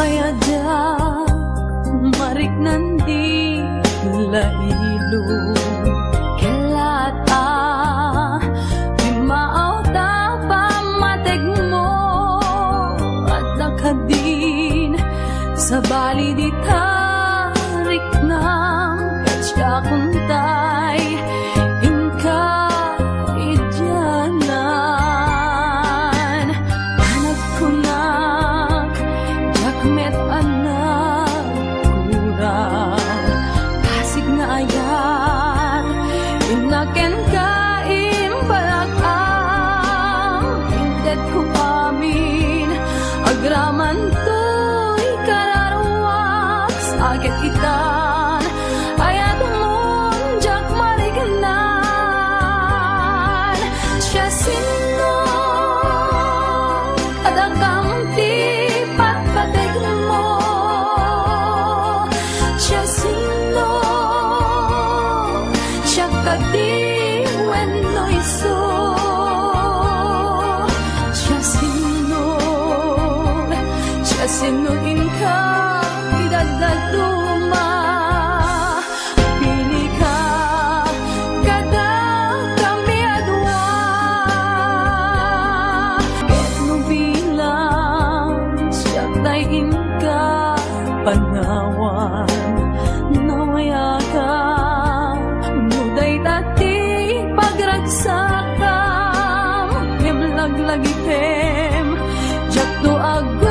ayadak mariknan di lailo kelata di maaw pa mateg mo at nakadin sa bali di tarik ng katsa kuntay inka idyanan anak kunak jakmet anak kurang kasig na ayat inaken ka impalakam indet ko amin agraman to'y kalaruak sakit itan ayat umon jak marikanan siya sino adakam ti patpateg mo siya sino siya kadi wenno iso siya sino inka idadaduma pili ka kada kami adwa ket no bilang siya tay inka panawan nawaya ka muday tati pagragsakam yamlaglagipem jak do ag